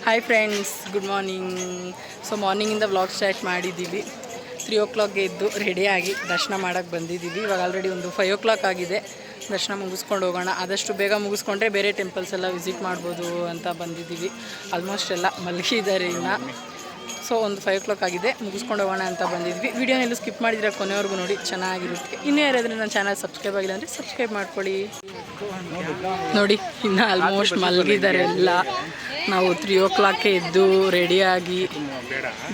Hi friends, good morning. So ಮಾರ್ನಿಂಗಿಂದ vlog start ಮಾಡಿದ್ದೀವಿ. 3 o'clock ಎದ್ದು ರೆಡಿಯಾಗಿ ದರ್ಶನ ಮಾಡೋಕ್ಕೆ ಬಂದಿದ್ದೀವಿ. ಇವಾಗ ಆಲ್ರೆಡಿ ಒಂದು 5 o'clock ಆಗಿದೆ. ದರ್ಶನ ಮುಗಿಸ್ಕೊಂಡು ಹೋಗೋಣ, ಆದಷ್ಟು ಬೇಗ ಮುಗಿಸ್ಕೊಂಡ್ರೆ ಬೇರೆ ಟೆಂಪಲ್ಸ್ ಎಲ್ಲ ವಿಸಿಟ್ ಮಾಡ್ಬೋದು ಅಂತ ಬಂದಿದ್ದೀವಿ. ಆಲ್ಮೋಸ್ಟ್ ಎಲ್ಲ ಮಲಗಿದ್ದಾರೆ ಇನ್ನು. ಸೊ ಒಂದು 5 o'clock ಆಗಿದೆ, ಮುಗಿಸ್ಕೊಂಡು ಹೋಗೋಣ ಅಂತ ಬಂದಿದ್ವಿ. ವೀಡಿಯೋನೆಲ್ಲೂ ಸ್ಕಿಪ್ ಮಾಡಿದ್ರೆ ಕೊನೆವರೆಗೂ ನೋಡಿ, ಚೆನ್ನಾಗಿರುತ್ತೆ. ಇನ್ನೂ ಯಾರಾದರೆ ನನ್ನ ಚಾನಲ್ ಸಬ್ಸ್ಕ್ರೈಬ್ ಆಗಿಲ್ಲ ಅಂದರೆ ಸಬ್ಸ್ಕ್ರೈಬ್ ಮಾಡ್ಕೊಳ್ಳಿ. ನೋಡಿ, ಇನ್ನು ಆಲ್ಮೋಸ್ಟ್ ಮಲಗಿದ್ದಾರೆ ಎಲ್ಲ. ನಾವು 3 o'clock ಎದ್ದು ರೆಡಿಯಾಗಿ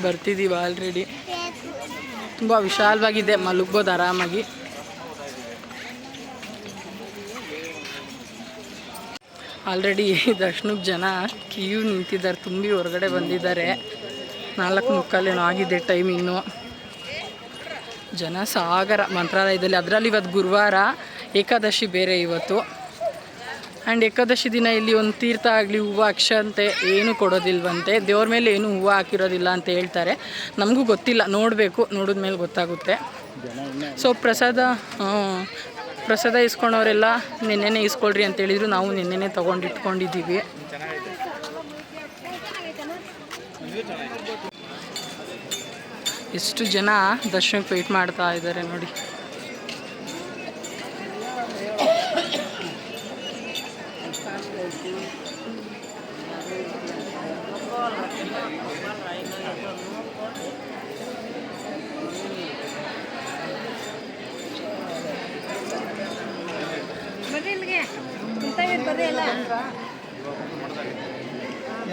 ಬರ್ತಿದ್ದೀವಿ. ಆಲ್ರೆಡಿ ತುಂಬ ವಿಶಾಲವಾಗಿದೆ, ಮಲಗ್ಬೋದು ಆರಾಮಾಗಿ. ಆಲ್ರೆಡಿ ದರ್ಶನಕ್ಕೆ ಜನ ಕ್ಯೂ ನಿಂತಿದ್ದಾರೆ, ತುಂಬಿ ಹೊರಗಡೆ ಬಂದಿದ್ದಾರೆ. 4:45 ಆಗಿದೆ ಟೈಮ್. ಇನ್ನು ಜನ ಸಾಗರ ಮಂತ್ರಾಲಯದಲ್ಲಿ. ಅದರಲ್ಲಿ ಇವತ್ತು ಗುರುವಾರ, ಏಕಾದಶಿ ಬೇರೆ ಇವತ್ತು. ಆ್ಯಂಡ್ ಏಕಾದಶಿ ದಿನ ಇಲ್ಲಿ ಒಂದು ತೀರ್ಥ ಆಗಲಿ, ಹೂವು ಅಕ್ಷಂತೆ ಏನೂ ಕೊಡೋದಿಲ್ವಂತೆ. ದೇವ್ರ ಮೇಲೆ ಏನೂ ಹೂವು ಹಾಕಿರೋದಿಲ್ಲ ಅಂತ ಹೇಳ್ತಾರೆ. ನಮಗೂ ಗೊತ್ತಿಲ್ಲ, ನೋಡಬೇಕು, ನೋಡಿದ್ಮೇಲೆ ಗೊತ್ತಾಗುತ್ತೆ. ಸೊ ಪ್ರಸಾದ ಇಸ್ಕೊಳೋರೆಲ್ಲ ನಿನ್ನೆನೇ ಇಸ್ಕೊಳ್ರಿ ಅಂತ ಹೇಳಿದ್ರು. ನಾವು ನಿನ್ನೆನೇ ತೊಗೊಂಡಿಟ್ಕೊಂಡಿದ್ದೀವಿ. ಎಷ್ಟು ಜನ ದರ್ಶನಕ್ಕೆ ವೆಯ್ಟ್ ಮಾಡ್ತಾ ಇದ್ದಾರೆ ನೋಡಿ.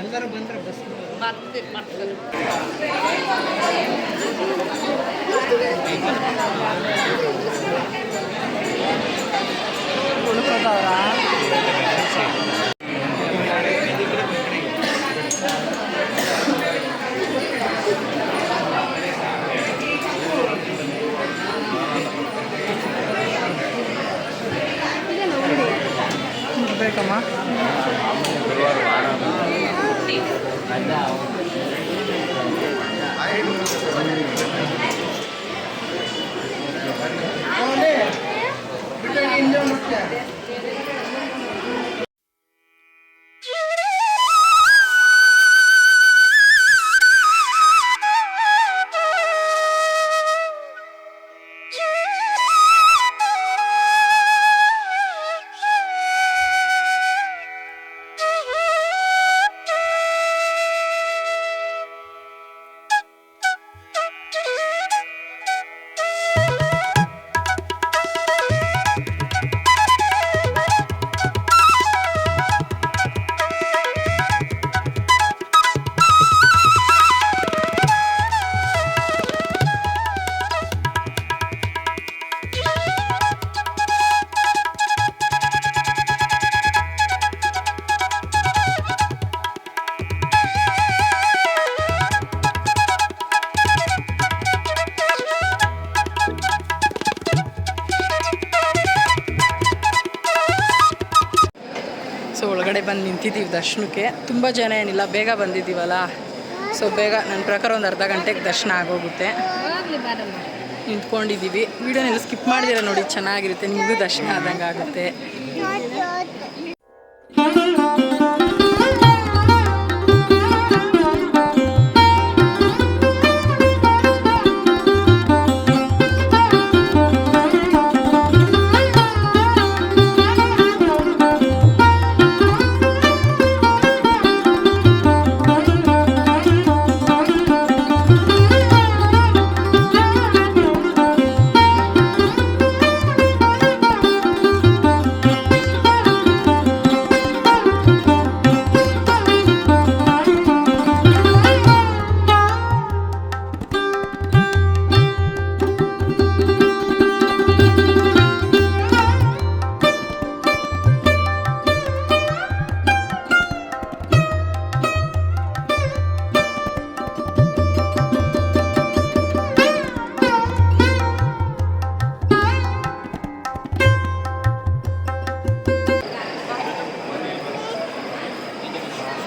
ಎಲ್ಲರೂ ಬಂದರೆ ಬಸ್ ಬೇಕಮ್ಮ. ಸೊ ಒಳಗಡೆ ಬಂದು ನಿಂತಿದ್ದೀವಿ ದರ್ಶನಕ್ಕೆ. ತುಂಬ ಜನ ಏನಿಲ್ಲ, ಬೇಗ ಬಂದಿದ್ದೀವಲ್ಲ. ಸೊ ಬೇಗ, ನನ್ನ ಪ್ರಕಾರ ಒಂದು ಅರ್ಧ ಗಂಟೆಗೆ ದರ್ಶನ ಆಗೋಗುತ್ತೆ. ನಿಂತ್ಕೊಂಡಿದ್ದೀವಿ. ವೀಡಿಯೋನೆಲ್ಲ ಸ್ಕಿಪ್ ಮಾಡಿದಿರ ನೋಡಿ, ಚೆನ್ನಾಗಿರುತ್ತೆ. ನಿಮಗೂ ದರ್ಶನ ಆದಂಗೆ ಆಗುತ್ತೆ.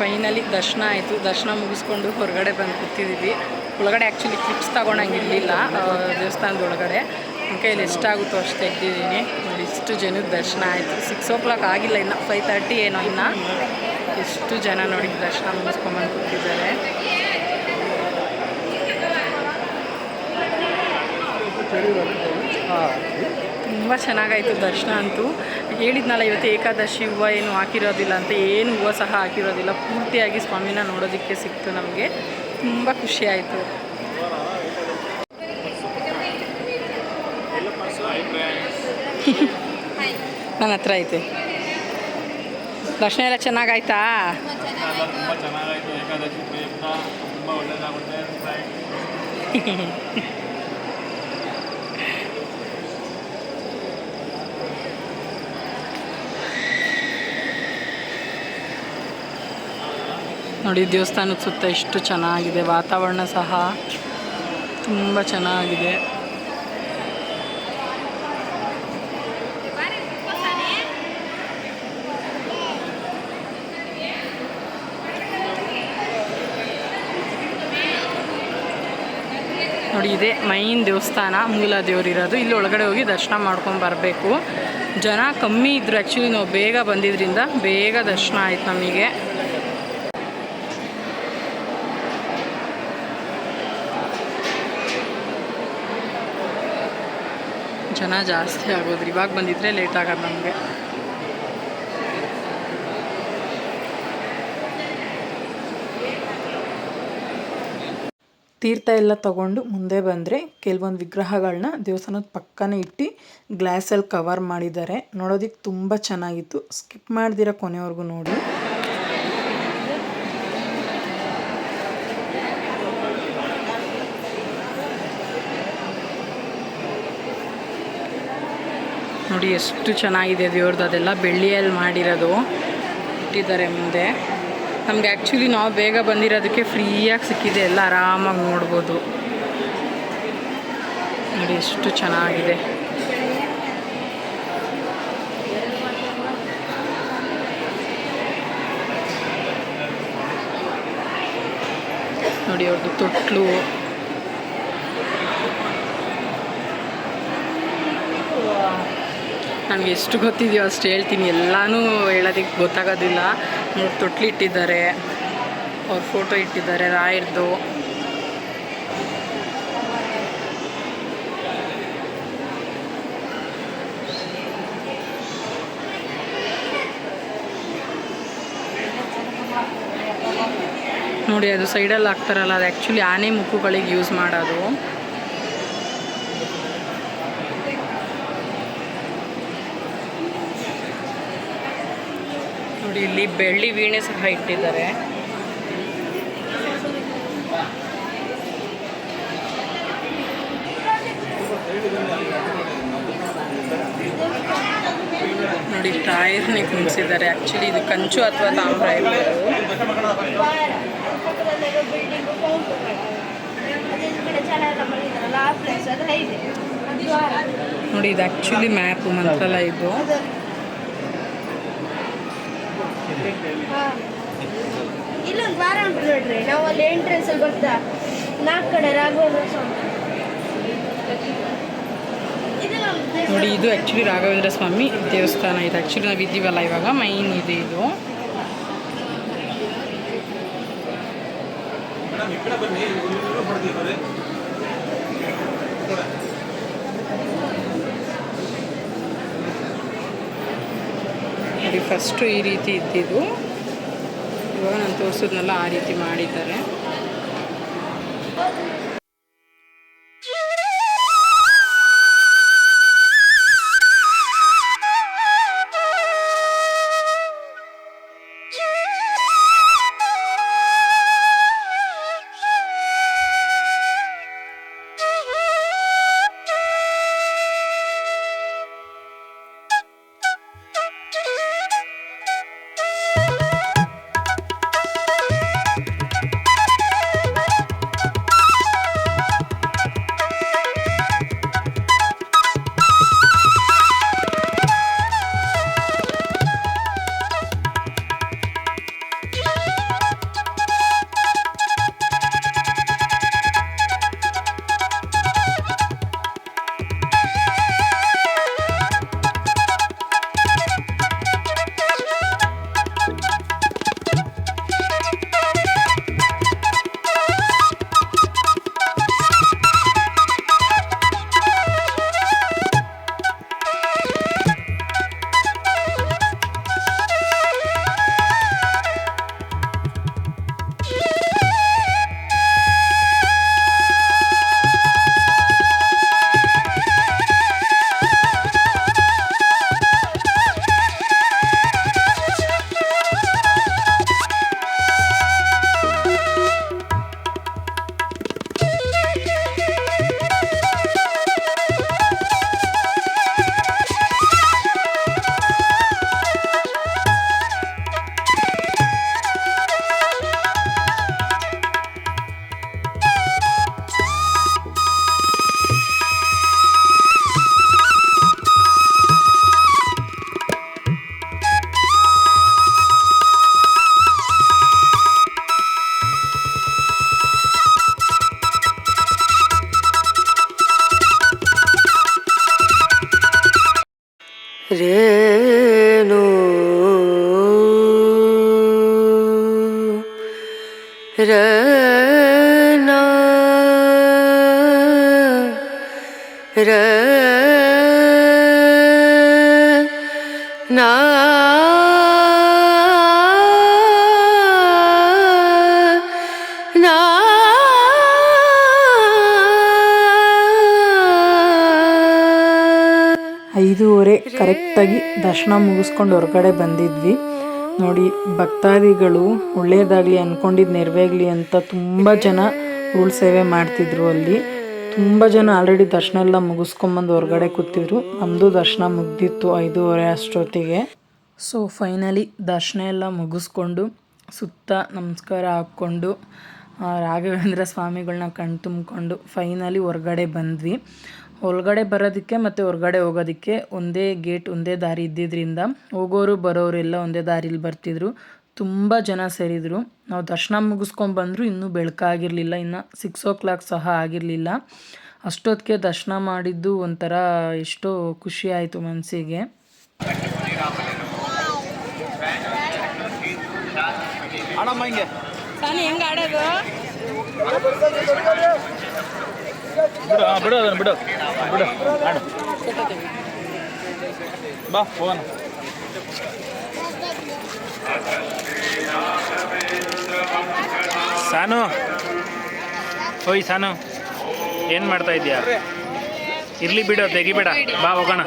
ಫೈನಲಿ ದರ್ಶನ ಆಯಿತು. ದರ್ಶನ ಮುಗಿಸ್ಕೊಂಡು ಹೊರಗಡೆ ಬಂದು ಕೂತಿದ್ದೀವಿ. ಒಳಗಡೆ ಆ್ಯಕ್ಚುಲಿ ಕ್ಲಿಪ್ಸ್ ತೊಗೊಳಂಗಿರಲಿಲ್ಲ ದೇವಸ್ಥಾನದ ಒಳಗಡೆ. ನನ್ನ ಕೈಯಲ್ಲಿ ಎಷ್ಟಾಗುತ್ತೋ ಅಷ್ಟು ತೆಗ್ದಿದ್ದೀನಿ ನೋಡಿ. ಇಷ್ಟು ಜನದ ದರ್ಶನ ಆಯಿತು. 6 o'clock ಆಗಿಲ್ಲ, ಇನ್ನು 5:30 ಏನೋ. ಇನ್ನು ಎಷ್ಟು ಜನ ನೋಡಿ ದರ್ಶನ ಮುಗಿಸ್ಕೊಂಬಂದು ಕೂತಿದ್ದಾರೆ. ತುಂಬ ಚೆನ್ನಾಗಾಯಿತು ದರ್ಶನ ಅಂತೂ. ಹೇಳಿದ್ನಲ್ಲ ಇವತ್ತು ಏಕಾದಶಿ ಹೂವು ಏನು ಹಾಕಿರೋದಿಲ್ಲ ಅಂತ, ಏನು ಹೂವು ಸಹ ಹಾಕಿರೋದಿಲ್ಲ. ಪೂರ್ತಿಯಾಗಿ ಸ್ವಾಮಿನ ನೋಡೋದಕ್ಕೆ ಸಿಕ್ತು ನಮಗೆ. ತುಂಬ ಖುಷಿಯಾಯಿತು. ನನ್ನ ಹತ್ರ ಐತೆ. ದರ್ಶನ ಎಲ್ಲ ಚೆನ್ನಾಗಾಯ್ತಾ? ನೋಡಿ ದೇವಸ್ಥಾನದ ಸುತ್ತ ಎಷ್ಟು ಚೆನ್ನಾಗಿದೆ, ವಾತಾವರಣ ಸಹ ತುಂಬ ಚೆನ್ನಾಗಿದೆ. ನೋಡಿ ಇದೆ ಮೈನ್ ದೇವಸ್ಥಾನ, ಮೂಲ ದೇವರಿರೋದು. ಇಲ್ಲಿ ಒಳಗಡೆ ಹೋಗಿ ದರ್ಶನ ಮಾಡ್ಕೊಂಡು ಬರಬೇಕು. ಜನ ಕಮ್ಮಿ ಇದ್ದರು. ಆ್ಯಕ್ಚುಲಿ ನಾವು ಬೇಗ ಬಂದಿದ್ದರಿಂದ ಬೇಗ ದರ್ಶನ ಆಯ್ತು ನಮಗೆ. ಜನ ಜಾಸ್ತಿ ಆಗೋದ್ರಿ. ಇವಾಗ ಬಂದಿದ್ರೆ ಲೇಟ್ ಆಗೋದು ನಮಗೆ. ತೀರ್ಥ ಎಲ್ಲ ತೊಗೊಂಡು ಮುಂದೆ ಬಂದರೆ ಕೆಲವೊಂದು ವಿಗ್ರಹಗಳನ್ನ ದೇವಸ್ಥಾನದ ಪಕ್ಕನೇ ಇಟ್ಟು ಗ್ಲಾಸಲ್ಲಿ ಕವರ್ ಮಾಡಿದ್ದಾರೆ. ನೋಡೋದಕ್ಕೆ ತುಂಬ ಚೆನ್ನಾಗಿತ್ತು. ಸ್ಕಿಪ್ ಮಾಡ್ದಿರ ಕೊನೆವರೆಗೂ ನೋಡಿ. ನೋಡಿ ಎಷ್ಟು ಚೆನ್ನಾಗಿದೆ ದೇವ್ರದ್ದು. ಅದೆಲ್ಲ ಬೆಳ್ಳಿಯಲ್ಲಿ ಮಾಡಿರೋದು ಇಟ್ಟಿದ್ದಾರೆ ಮುಂದೆ. ನಮಗೆ ಆ್ಯಕ್ಚುಲಿ ನಾವು ಬೇಗ ಬಂದಿರೋದಕ್ಕೆ ಫ್ರೀಯಾಗಿ ಸಿಕ್ಕಿದೆ. ಎಲ್ಲ ಆರಾಮಾಗಿ ನೋಡ್ಬೋದು. ನೋಡಿ ಎಷ್ಟು ಚೆನ್ನಾಗಿದೆ. ನೋಡಿ ಅವ್ರದ್ದು ತೊಟ್ಲು. ನನಗೆ ಎಷ್ಟು ಗೊತ್ತಿದೆಯೋ ಅಷ್ಟು ಹೇಳ್ತೀನಿ. ಎಲ್ಲನೂ ಹೇಳೋದಕ್ಕೆ ಗೊತ್ತಾಗೋದಿಲ್ಲ. ನೋಡಿ ತೊಟ್ಲು ಇಟ್ಟಿದ್ದಾರೆ, ಅವ್ರ ಫೋಟೋ ಇಟ್ಟಿದ್ದಾರೆ ರಾಯರ್ದು. ನೋಡಿ ಅದು ಸೈಡಲ್ಲಿ ಹಾಕ್ತಾರಲ್ಲ, ಅದು ಆ್ಯಕ್ಚುಲಿ ಆನೆ ಮುಖಗಳಿಗೆ ಯೂಸ್ ಮಾಡೋದು. ನೋಡಿ ಇಲ್ಲಿ ಬೆಳ್ಳಿ ವೀಣೆ ಸಹ ಇಟ್ಟಿದ್ದಾರೆ. ನೋಡಿ ಟೈರ್ನೇ ಕುಣಿಸಿದ್ದಾರೆ. ಆ್ಯಕ್ಚುಲಿ ಇದು ಕಂಚು ಅಥವಾ ತಾಮ್ರ ಇರ್ಬೋದು. ನೋಡಿ ಇದು ಆ್ಯಕ್ಚುಲಿ ಮ್ಯಾಪು ಮಂತ್ರಾಲಯದ್ದು. ಇಲ್ಲೊಂದು ವಾರ ಉಂಟು ನೋಡ್ರಿ. ನಾವು ಅಲ್ಲಿ ಎಂಟ್ರೆನ್ಸ್ ಅಲ್ಲಿ ಬರ್ತಾ 4 ಕಡೆ ರಾಘವೇಂದ್ರ ಸ್ವಾಮಿ. ನೋಡಿ ಇದು ಆ್ಯಕ್ಚುಲಿ ರಾಘವೇಂದ್ರ ಸ್ವಾಮಿ ದೇವಸ್ಥಾನ. ಇದು ಆ್ಯಕ್ಚುಲಿ ನಾವು ಇದ್ದೀವಲ್ಲ ಇವಾಗ ಮೈನ್ ಇದೆ ಇದು. ನೋಡಿ ಫಸ್ಟು ಈ ರೀತಿ ಇದ್ದಿದ್ದು, ಇವಾಗ ನಾನು ತೋರಿಸಿದ್ನಲ್ಲ ಆ ರೀತಿ ಮಾಡಿದ್ದಾರೆ. ರನಾ ರನಾ ನಾ 5:30 ಕರೆಕ್ಟಾಗಿ ದರ್ಶನ ಮುಗಿಸ್ಕೊಂಡು ಹೊರಗಡೆ ಬಂದಿದ್ವಿ. ನೋಡಿ, ಭಕ್ತಾದಿಗಳು ಒಳ್ಳೆಯದಾಗಲಿ ಅಂದ್ಕೊಂಡಿದ್ದು ನೆರವೇಗಲಿ ಅಂತ ತುಂಬ ಜನ ಉರುಳು ಸೇವೆ ಮಾಡ್ತಿದ್ರು. ಅಲ್ಲಿ ತುಂಬ ಜನ ಆಲ್ರೆಡಿ ದರ್ಶನ ಎಲ್ಲ ಮುಗಿಸ್ಕೊಂಬಂದು ಹೊರಗಡೆ ಕೂತಿದ್ರು. ನಮ್ಮದು ದರ್ಶನ ಮುಗ್ದಿತ್ತು 5:30 ಅಷ್ಟೊತ್ತಿಗೆ. ಸೊ ಫೈನಲಿ ದರ್ಶನ ಎಲ್ಲ ಮುಗಿಸ್ಕೊಂಡು ಸುತ್ತ ನಮಸ್ಕಾರ ಹಾಕ್ಕೊಂಡು ರಾಘವೇಂದ್ರ ಸ್ವಾಮಿಗಳನ್ನ ಕಣ್ ತುಂಬಿಕೊಂಡು ಫೈನಲಿ ಹೊರಗಡೆ ಬಂದ್ವಿ. ಒಳಗಡೆ ಬರೋದಕ್ಕೆ ಮತ್ತು ಹೊರಗಡೆ ಹೋಗೋದಕ್ಕೆ ಒಂದೇ ಗೇಟ್, ಒಂದೇ ದಾರಿ ಇದ್ದಿದ್ದರಿಂದ ಹೋಗೋರು ಬರೋರು ಎಲ್ಲ ಒಂದೇ ದಾರಿಲಿ ಬರ್ತಿದ್ರು. ತುಂಬ ಜನ ಸೇರಿದರು. ನಾವು ದರ್ಶನ ಮುಗಿಸ್ಕೊಂಡ್ಬಂದ್ರು, ಇನ್ನೂ ಬೆಳಕಾಗಿರಲಿಲ್ಲ, ಇನ್ನು 6 o'clock ಸಹ ಆಗಿರಲಿಲ್ಲ. ಅಷ್ಟೊತ್ತಿಗೆ ದರ್ಶನ ಮಾಡಿದ್ದು ಒಂಥರ ಎಷ್ಟೋ ಖುಷಿ ಆಯಿತು ಮನಸ್ಸಿಗೆ. ಹೆಂಗೆ ಆಡೋದು? ಬಿಡು ಅದನ್ನು ಬಿಡು ಬಿಡು ಆಡು ಬಾ ಹೋಗೋಣ. ಸಾನು, ಓಯ್ ಸಾನು, ಏನು ಮಾಡ್ತಾ ಇದೀಯಾ? ಇರ್ಲಿ ಬಿಡು, ತೆಗಿಬೇಡ, ಬಾ ಹೋಗೋಣ.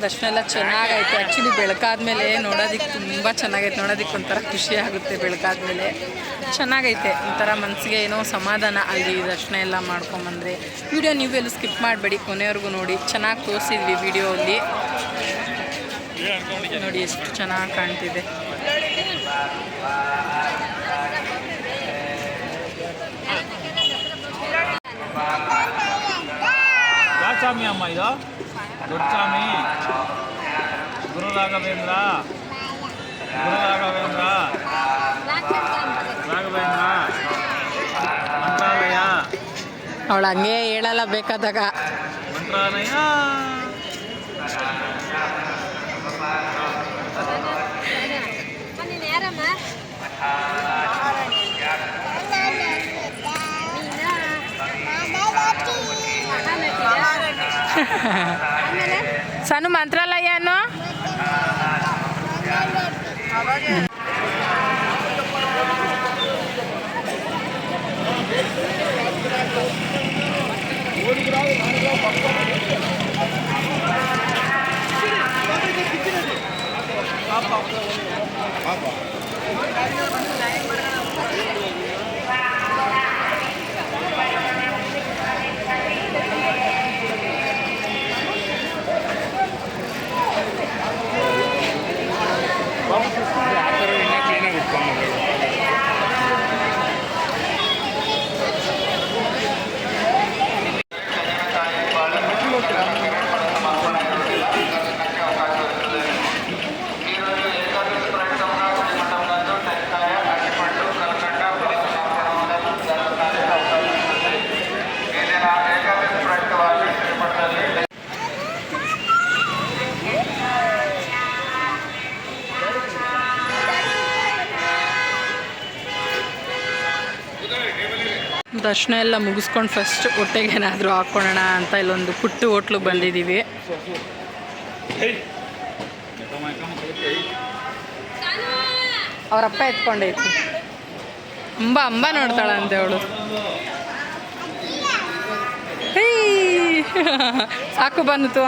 ದರ್ಶನ ಎಲ್ಲ ಚೆನ್ನಾಗಾಯಿತು. ಆ್ಯಕ್ಚುಲಿ ಬೆಳಕಾದ್ಮೇಲೆ ನೋಡೋದಕ್ಕೆ ತುಂಬ ಚೆನ್ನಾಗೈತೆ. ನೋಡೋದಕ್ಕೆ ಒಂಥರ ಖುಷಿ ಆಗುತ್ತೆ. ಬೆಳಕಾದ್ಮೇಲೆ ಚೆನ್ನಾಗೈತೆ, ಒಂಥರ ಮನಸ್ಸಿಗೆ ಏನೋ ಸಮಾಧಾನ. ಅಲ್ಲಿ ದರ್ಶನ ಎಲ್ಲ ಮಾಡ್ಕೊಂಬಂದರೆ ವಿಡಿಯೋ ನೀವೆಲ್ಲೂ ಸ್ಕಿಪ್ ಮಾಡಬೇಡಿ, ಕೊನೆವರೆಗೂ ನೋಡಿ. ಚೆನ್ನಾಗಿ ತೋರಿಸಿದ್ವಿ ವಿಡಿಯೋಲ್ಲಿ. ನೋಡಿ ಎಷ್ಟು ಚೆನ್ನಾಗಿ ಕಾಣ್ತಿದೆ. ಸ್ವಾಮಿ ಅಮ್ಮ ಇದು ದೊಡ್ಡ ಸ್ವಾಮಿ ಗುರು ರಾಘವೇಂದ್ರ ಮಂತ್ರಾಲಯ. ಅವಳು ಹಂಗೆ ಹೇಳಲ್ಲ ಬೇಕಾದಾಗ. ಮಂತ್ರಾಲಯ ಸಾನು ಮಂತ್ರಾಲಯ ಅನ್ನೋ. ದರ್ಶನ ಎಲ್ಲ ಮುಗಿಸ್ಕೊಂಡು ಫಸ್ಟ್ ಹೊಟ್ಟೆಗೆ ಏನಾದರೂ ಹಾಕ್ಕೊಳ್ಳೋಣ ಅಂತ ಇಲ್ಲೊಂದು ಪುಟ್ಟು ಹೋಟ್ಲಿಗೆ ಬಂದಿದ್ದೀವಿ. ಅವರಪ್ಪ ಎತ್ಕೊಂಡೈತಿ. ಅಂಬ ನೋಡ್ತಾಳಂತೆ ಅವಳು. ಸಾಕು ಬಂತು.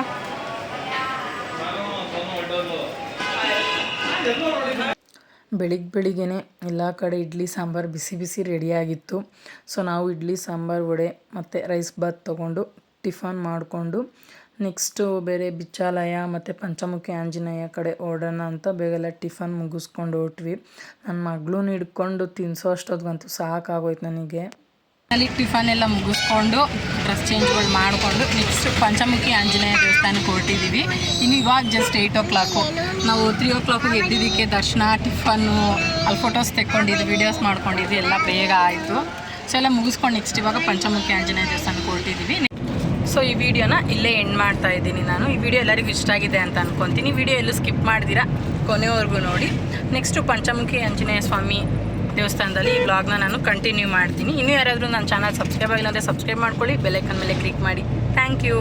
ಬೆಳಿಗ್ಗೆ ಎಲ್ಲ ಕಡೆ ಇಡ್ಲಿ ಸಾಂಬಾರು ಬಿಸಿ ಬಿಸಿ ರೆಡಿಯಾಗಿತ್ತು. ಸೊ ನಾವು ಇಡ್ಲಿ ಸಾಂಬಾರು ವಡೆ ಮತ್ತು ರೈಸ್ ಬಾತ್ ತೊಗೊಂಡು ಟಿಫನ್ ಮಾಡಿಕೊಂಡು ನೆಕ್ಸ್ಟು ಬೇರೆ ಬಿಚ್ಚಾಲಯ ಮತ್ತು ಪಂಚಮುಖಿ ಆಂಜನೇಯ ಕಡೆ ಓಡೋಣ ಅಂತ ಬೇಗೆಲ್ಲ ಟಿಫನ್ ಮುಗಿಸ್ಕೊಂಡು ಹೊರಟ್ವಿ. ನನ್ನ ಮಗಳನ್ನ ಹಿಡ್ಕೊಂಡು ತಿನ್ನಿಸೋ ಅಷ್ಟೊತ್ತಿಗಂತೂ ಸಾಕಾಗೋಯ್ತು ನನಗೆ. ಅಲ್ಲಿ ಟಿಫನ್ ಎಲ್ಲ ಮುಗಿಸ್ಕೊಂಡು ಡ್ರೆಸ್ ಚೇಂಜ್ಗಳು ಮಾಡಿಕೊಂಡು ನೆಕ್ಸ್ಟ್ ಪಂಚಮುಖಿ ಆಂಜನೇಯ ದೇವಸ್ಥಾನಕ್ಕೆ ಹೊರಟಿದ್ದೀವಿ. ಇನ್ನು ಇವಾಗ ಜಸ್ಟ್ 8 o'clock. ನಾವು 3 o'clock ಎದ್ದಿದ್ದಕ್ಕೆ ದರ್ಶನ, ಟಿಫನ್ನು, ಅಲ್ಲಿ ಫೋಟೋಸ್ ತೆಕ್ಕೊಂಡಿದ್ದು, ವೀಡಿಯೋಸ್ ಮಾಡ್ಕೊಂಡಿದ್ವಿ, ಎಲ್ಲ ಬೇಗ ಆಯಿತು. ಸೊ ಎಲ್ಲ ಮುಗಿಸ್ಕೊಂಡು ನೆಕ್ಸ್ಟ್ ಇವಾಗ ಪಂಚಮುಖಿ ಆಂಜನೇಯ ದೇವಸ್ಥಾನಕ್ಕೆ ಹೊರಟಿದ್ದೀವಿ. ಸೊ ಈ ವಿಡಿಯೋನ ಇಲ್ಲೇ ಎಂಡ್ ಮಾಡ್ತಾ ಇದ್ದೀನಿ ನಾನು. ಈ ವಿಡಿಯೋ ಎಲ್ಲರಿಗೂ ಇಷ್ಟ ಆಗಿದೆ ಅಂತ ಅಂದ್ಕೊತೀನಿ. ವಿಡಿಯೋ ಎಲ್ಲೂ ಸ್ಕಿಪ್ ಮಾಡ್ದಿರಾ ಕೊನೆವರೆಗೂ ನೋಡಿ. ನೆಕ್ಸ್ಟು ಪಂಚಮುಖಿ ಆಂಜನೇಯ ಸ್ವಾಮಿ ದೇವಸ್ಥಾನದಲ್ಲಿ ಈ ವ್ಲಾಗ್ನ ನಾನು ಕಂಟಿನ್ಯೂ ಮಾಡ್ತೀನಿ. ಇನ್ನೂ ಯಾರಾದರೂ ನನ್ನ ಚಾನಲ್ ಸಬ್ಸ್ಕ್ರೈಬ್ ಆಗಿಲ್ಲ ಅಂದರೆ ಸಬ್ಸ್ಕ್ರೈಬ್ ಮಾಡ್ಕೊಳ್ಳಿ, ಬೆಲ್ ಐಕನ್ ಮೇಲೆ ಕ್ಲಿಕ್ ಮಾಡಿ. Thank you.